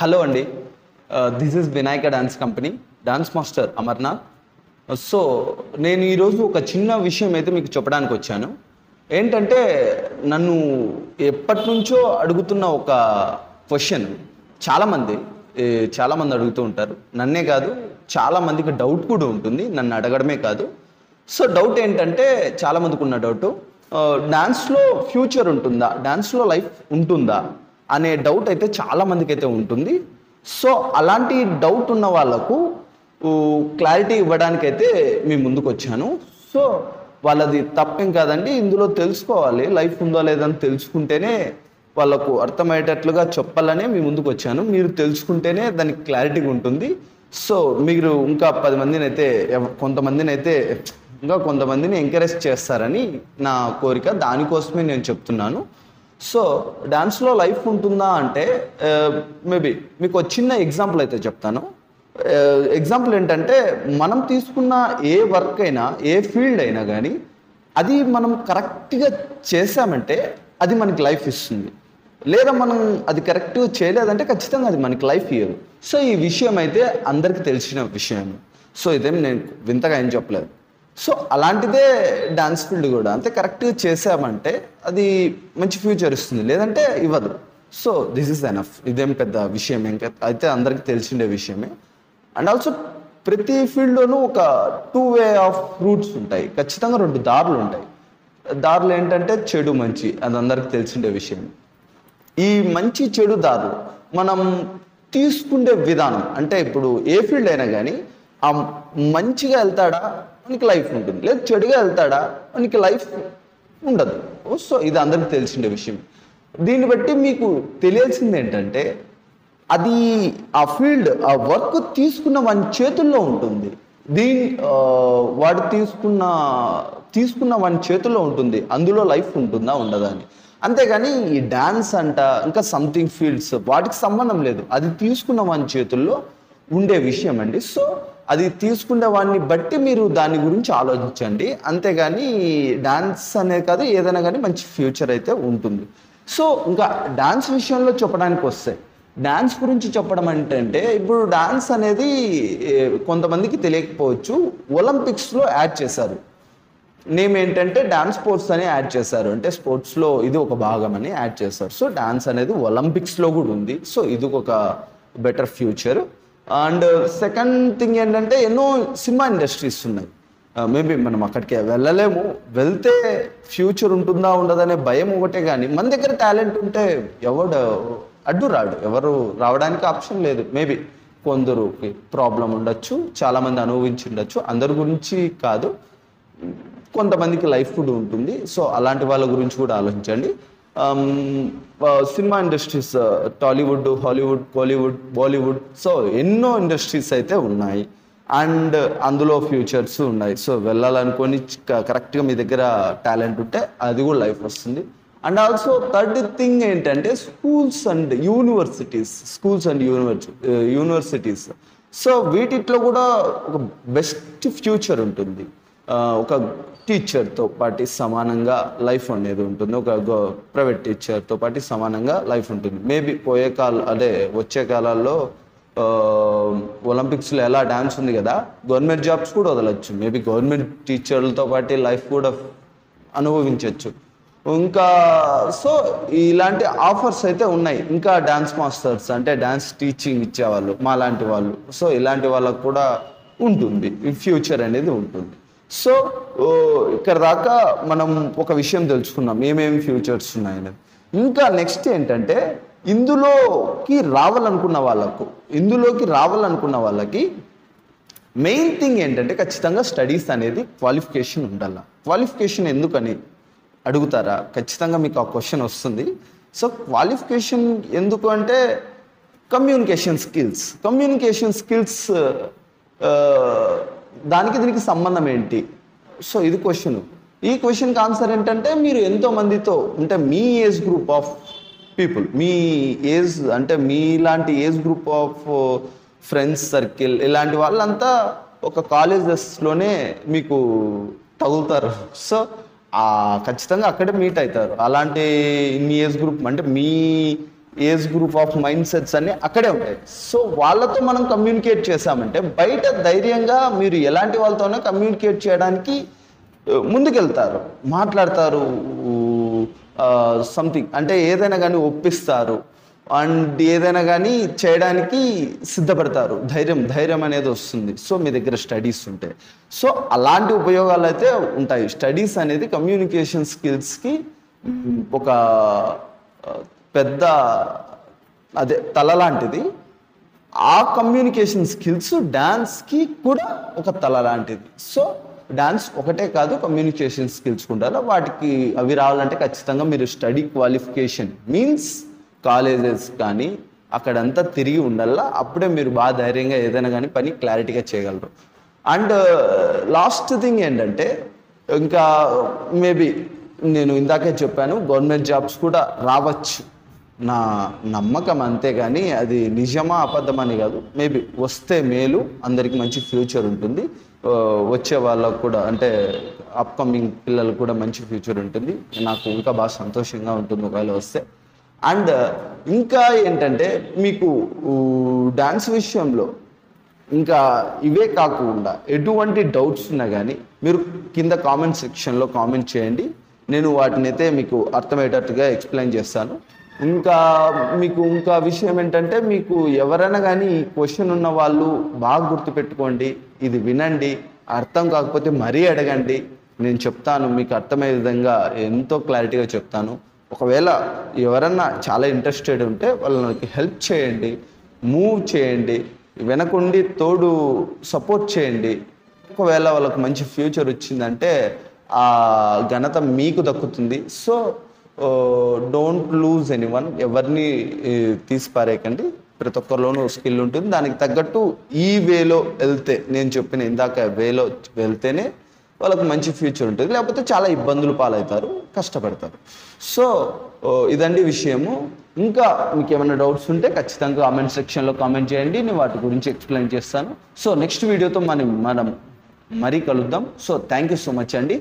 Hello అండి. This is Vinayaka dance company, dance master Amarnath. So నేను ఈరోజు ఒక చిన్న విషయం అయితే మీకు చెప్పడానికి వచ్చాను. ఏంటంటే నన్ను ఎప్పటి నుంచో అడుగుతున్న ఒక క్వశ్చన్. చాలామంది చాలామంది అడుగుతూ ఉంటారు. నన్నే కాదు, చాలామందికి డౌట్ కూడా ఉంటుంది, నన్ను అడగడమే కాదు. సో డౌట్ ఏంటంటే, చాలామందికి ఉన్న డౌట్, డాన్స్లో ఫ్యూచర్ ఉంటుందా, డాన్స్లో లైఫ్ ఉంటుందా అనే డౌట్ అయితే చాలామందికి అయితే ఉంటుంది. సో అలాంటి డౌట్ ఉన్న వాళ్ళకు క్లారిటీ ఇవ్వడానికైతే మీ ముందుకు వచ్చాను. సో వాళ్ళది తప్పేం కాదండి, ఇందులో తెలుసుకోవాలి, లైఫ్ ఉందో లేదని తెలుసుకుంటేనే వాళ్ళకు అర్థమయ్యేటట్లుగా చెప్పాలనే మీ ముందుకు వచ్చాను. మీరు తెలుసుకుంటేనే దానికి క్లారిటీగా ఉంటుంది. సో మీరు ఇంకా 10 మందిని అయితే, కొంతమందిని ఎంకరేజ్ చేస్తారని నా కోరిక, దానికోసమే నేను చెప్తున్నాను. సో డాన్స్లో లైఫ్ ఉంటుందా అంటే, మేబీ మీకు ఒక చిన్న ఎగ్జాంపుల్ అయితే చెప్తాను. ఎగ్జాంపుల్ ఏంటంటే, మనం తీసుకున్న ఏ వర్క్ అయినా, ఏ ఫీల్డ్ అయినా కానీ, అది మనం కరెక్ట్గా చేసామంటే అది మనకి లైఫ్ ఇస్తుంది. లేదా మనం అది కరెక్ట్గా చేయలేదంటే ఖచ్చితంగా అది మనకి లైఫ్ ఇవ్వదు. సో ఈ విషయం అయితే అందరికీ తెలిసిన విషయం. సో ఇదేం నేను వింతగా ఏం చెప్పలేదు. సో అలాంటిదే డాన్స్ ఫీల్డ్ కూడా అంతే, కరెక్ట్గా చేసామంటే అది మంచి ఫ్యూచర్ ఇస్తుంది, లేదంటే ఇవ్వదు. So this is enough. ఇదేం పెద్ద విషయం అయితే అందరికీ తెలిసిండే విషయమే. అండ్ ఆల్సో ప్రతి ఫీల్డ్లోనూ ఒక 2 వే ఆఫ్ రూట్స్ ఉంటాయి, ఖచ్చితంగా 2 దారులు ఉంటాయి. దారులు ఏంటంటే చెడు, మంచి, అది అందరికీ తెలిసిండే విషయం. ఈ మంచి చెడు దారులు మనం తీసుకునే విధానం, అంటే ఇప్పుడు ఏ ఫీల్డ్ అయినా కానీ, ఆ మంచిగా వెళ్తాడా మనకి లైఫ్ ఉంటుంది, లేదా చెడుగా వెళ్తాడా మనకి లైఫ్ ఉండదు. సో ఇది అందరికీ తెలిసిండే విషయం. దీన్ని బట్టి మీకు తెలియాల్సింది ఏంటంటే, అది ఆ ఫీల్డ్, ఆ వర్క్ తీసుకున్న వాని చేతుల్లో ఉంటుంది. వాడు తీసుకున్న వాని చేతుల్లో ఉంటుంది, అందులో లైఫ్ ఉంటుందా ఉండదా అని. అంతేగాని ఈ డాన్స్ అంట, ఇంకా సంథింగ్ ఫీల్డ్స్, వాటికి సంబంధం లేదు, అది తీసుకున్న వాని చేతుల్లో ఉండే విషయం అండి. సో అది తీసుకునే వాడిని బట్టి మీరు దాని గురించి ఆలోచించండి. అంతేగాని డాన్స్ అనే కాదు, ఏదైనా కానీ మంచి ఫ్యూచర్ అయితే ఉంటుంది. సో ఇంకా డాన్స్ విషయంలో చెప్పడానికి వస్తే, డాన్స్ గురించి చెప్పడం అంటే, ఇప్పుడు డాన్స్ అనేది కొంతమందికి తెలియకపోవచ్చు, ఒలింపిక్స్లో యాడ్ చేశారు. నేమ్ ఏంటంటే డాన్స్ స్పోర్ట్స్ అని యాడ్ చేశారు, అంటే స్పోర్ట్స్లో ఇది ఒక భాగం అని యాడ్ చేశారు. సో డాన్స్ అనేది ఒలింపిక్స్లో కూడా ఉంది. సో ఇది ఒక better future. And second thing ఏంటంటే, ఎన్నో సినిమా ఇండస్ట్రీస్ ఉన్నాయి. మేబీ మనం అక్కడికి వెళ్ళలేము, వెళ్తే ఫ్యూచర్ ఉంటుందా ఉండదనే భయం ఒకటే. కానీ మన దగ్గర టాలెంట్ ఉంటే అడ్డు రాడు, ఎవరు రావడానికి ఆప్షన్ లేదు. మేబీ కొందరికి ప్రాబ్లం ఉండొచ్చు, చాలామంది అనుభవించి ఉండొచ్చు, అందరి గురించి కాదు, కొంతమందికి లైఫ్ కూడా ఉంటుంది. సో అలాంటి వాళ్ళ గురించి కూడా ఆలోచించండి. Cinema industries, Tollywood, Hollywood, Kollywood, Bollywood, so ఎన్నో ఇండస్ట్రీస్ అయితే ఉన్నాయి. అండ్ అందులో ఫ్యూచర్స్ ఉన్నాయి. సో వెళ్ళాలనుకొని కరెక్ట్గా మీ దగ్గర టాలెంట్ ఉంటే అది కూడా లైఫ్ వస్తుంది. అండ్ ఆల్సో థర్డ్ థింగ్ ఏంటంటే, స్కూల్స్ అండ్ యూనివర్సిటీస్. సో వీటిలో కూడా ఒక బెస్ట్ ఫ్యూచర్ ఉంటుంది. ఒక టీచర్తో పాటు సమానంగా లైఫ్ అనేది ఉంటుంది, ఒక ప్రైవేట్ టీచర్తో పాటు సమానంగా లైఫ్ ఉంటుంది. మేబీ వచ్చే కాలాల్లో ఒలింపిక్స్లో ఎలా డాన్స్ ఉంది కదా, గవర్నమెంట్ జాబ్స్ కూడా వదలచ్చు. మేబీ గవర్నమెంట్ టీచర్లతో పాటు లైఫ్ కూడా అనుభవించవచ్చు. ఇంకా సో ఇలాంటి ఆఫర్స్ అయితే ఉన్నాయి. ఇంకా డాన్స్ మాస్టర్స్, అంటే డాన్స్ టీచింగ్ ఇచ్చేవాళ్ళు, మా లాంటి వాళ్ళు, సో ఇలాంటి వాళ్ళకు కూడా ఉంటుంది, ఫ్యూచర్ అనేది ఉంటుంది. సో ఇక్కడ దాకా మనం ఒక విషయం తెలుసుకున్నాం, ఏమేమి ఫ్యూచర్స్ ఉన్నాయని. ఇంకా నెక్స్ట్ ఏంటంటే, ఇందులోకి రావాలనుకున్న వాళ్ళకి మెయిన్ థింగ్ ఏంటంటే, ఖచ్చితంగా స్టడీస్ అనేది క్వాలిఫికేషన్ ఉండాలి. క్వాలిఫికేషన్ ఎందుకని అడుగుతారా? ఖచ్చితంగా మీకు ఆ క్వశ్చన్ వస్తుంది. సో క్వాలిఫికేషన్ ఎందుకు అంటే, కమ్యూనికేషన్ స్కిల్స్ దానికి దీనికి సంబంధం ఏంటి? సో ఇది క్వశ్చన్. ఈ క్వశ్చన్కి ఆన్సర్ ఏంటంటే, మీరు ఎంతో మందితో, అంటే మీ ఏజ్ గ్రూప్ ఆఫ్ పీపుల్, మీలాంటి age group of friends circle, ఇలాంటి వాళ్ళంతా ఒక కాలేజెస్లోనే మీకు తగులుతారు. సో ఖచ్చితంగా అక్కడే మీట్ అవుతారు. అలాంటి మీ ఏజ్ గ్రూప్, అంటే మీ age group of mind sets అన్నీ అక్కడే ఉంటాయి. సో వాళ్ళతో మనం కమ్యూనికేట్ చేసామంటే బయట ధైర్యంగా మీరు ఎలాంటి వాళ్ళతోనే కమ్యూనికేట్ చేయడానికి ముందుకెళ్తారు, మాట్లాడతారు, సంథింగ్ అంటే ఏదైనా కానీ ఒప్పిస్తారు అండ్ ఏదైనా కానీ చేయడానికి సిద్ధపడతారు. ధైర్యం అనేది వస్తుంది. సో మీ దగ్గర స్టడీస్ ఉంటాయి. సో అలాంటి ఉపయోగాలు అయితే ఉంటాయి. స్టడీస్ అనేది కమ్యూనికేషన్ స్కిల్స్కి ఒక పెద్ద తల లాంటిది. ఆ కమ్యూనికేషన్ స్కిల్స్ డ్యాన్స్కి కూడా ఒక తల లాంటిది. సో డ్యాన్స్ ఒకటే కాదు, కమ్యూనికేషన్ స్కిల్స్ ఉండాలి. వాటికి అవి రావాలంటే ఖచ్చితంగా మీరు స్టడీ క్వాలిఫికేషన్ మీన్స్ కాలేజెస్ కానీ అక్కడంతా తిరిగి ఉండాలా. అప్పుడే మీరు బాగా ధైర్యంగా ఏదైనా కానీ పని క్లారిటీగా చేయగలరు. అండ్ లాస్ట్ థింగ్ ఏంటంటే, ఇంకా మేబీ నేను ఇందాకే చెప్పాను, గవర్నమెంట్ జాబ్స్ కూడా రావచ్చు నా నమ్మకం, అంతేగాని అది నిజమా అబద్ధమని కాదు. మేబీ వస్తే మేలు, అందరికి మంచి ఫ్యూచర్ ఉంటుంది. వచ్చే వాళ్ళకు కూడా అంటే అప్కమింగ్ పిల్లలకు కూడా మంచి ఫ్యూచర్ ఉంటుంది. నాకు ఇంకా బాగా సంతోషంగా ఉంటుంది ఒకవేళ వస్తే. అండ్ ఇంకా ఏంటంటే, మీకు డ్యాన్స్ విషయంలో ఇంకా ఇవే కాకుండా ఎటువంటి డౌట్స్ ఉన్నా కానీ మీరు కింద కామెంట్ సెక్షన్లో కామెంట్ చేయండి. నేను వాటిని అయితే మీకు అర్థమయ్యేటట్టుగా ఎక్స్ప్లెయిన్ చేస్తాను. ఇంకా మీకు ఇంకా విషయం ఏంటంటే, మీకు ఎవరైనా కానీ ఈ క్వశ్చన్ ఉన్న వాళ్ళు బాగా గుర్తుపెట్టుకోండి, ఇది వినండి, అర్థం కాకపోతే మరీ అడగండి, నేను చెప్తాను, మీకు అర్థమయ్యే విధంగా ఎంతో క్లారిటీగా చెప్తాను. ఒకవేళ ఎవరన్నా చాలా ఇంట్రెస్టెడ్ ఉంటే వాళ్ళకి హెల్ప్ చేయండి, మూవ్ చేయండి, వెనకుండి తోడు సపోర్ట్ చేయండి. ఒకవేళ వాళ్ళకి మంచి ఫ్యూచర్ వచ్చిందంటే ఆ ఘనత మీకు దక్కుతుంది. సో డోంట్ లూజ్ ఎనీవన్, ఎవరిని తీసిపారేయకండి. ప్రతి ఒక్కరిలోనూ స్కిల్ ఉంటుంది. దానికి తగ్గట్టు ఈ వేలో వెళ్తే, నేను చెప్పిన ఇందాక వేలో వెళ్తేనే వాళ్ళకు మంచి ఫ్యూచర్ ఉంటుంది. లేకపోతే చాలా ఇబ్బందులు పాలవుతారు, కష్టపడతారు. సో ఇదండి విషయము. ఇంకా మీకు ఏమైనా డౌట్స్ ఉంటే ఖచ్చితంగా కామెంట్ సెక్షన్లో కామెంట్ చేయండి, నేను వాటి గురించి ఎక్స్ప్లెయిన్ చేస్తాను. సో నెక్స్ట్ వీడియోతో మనం మరీ కలుద్దాం. So thank you so much అండి.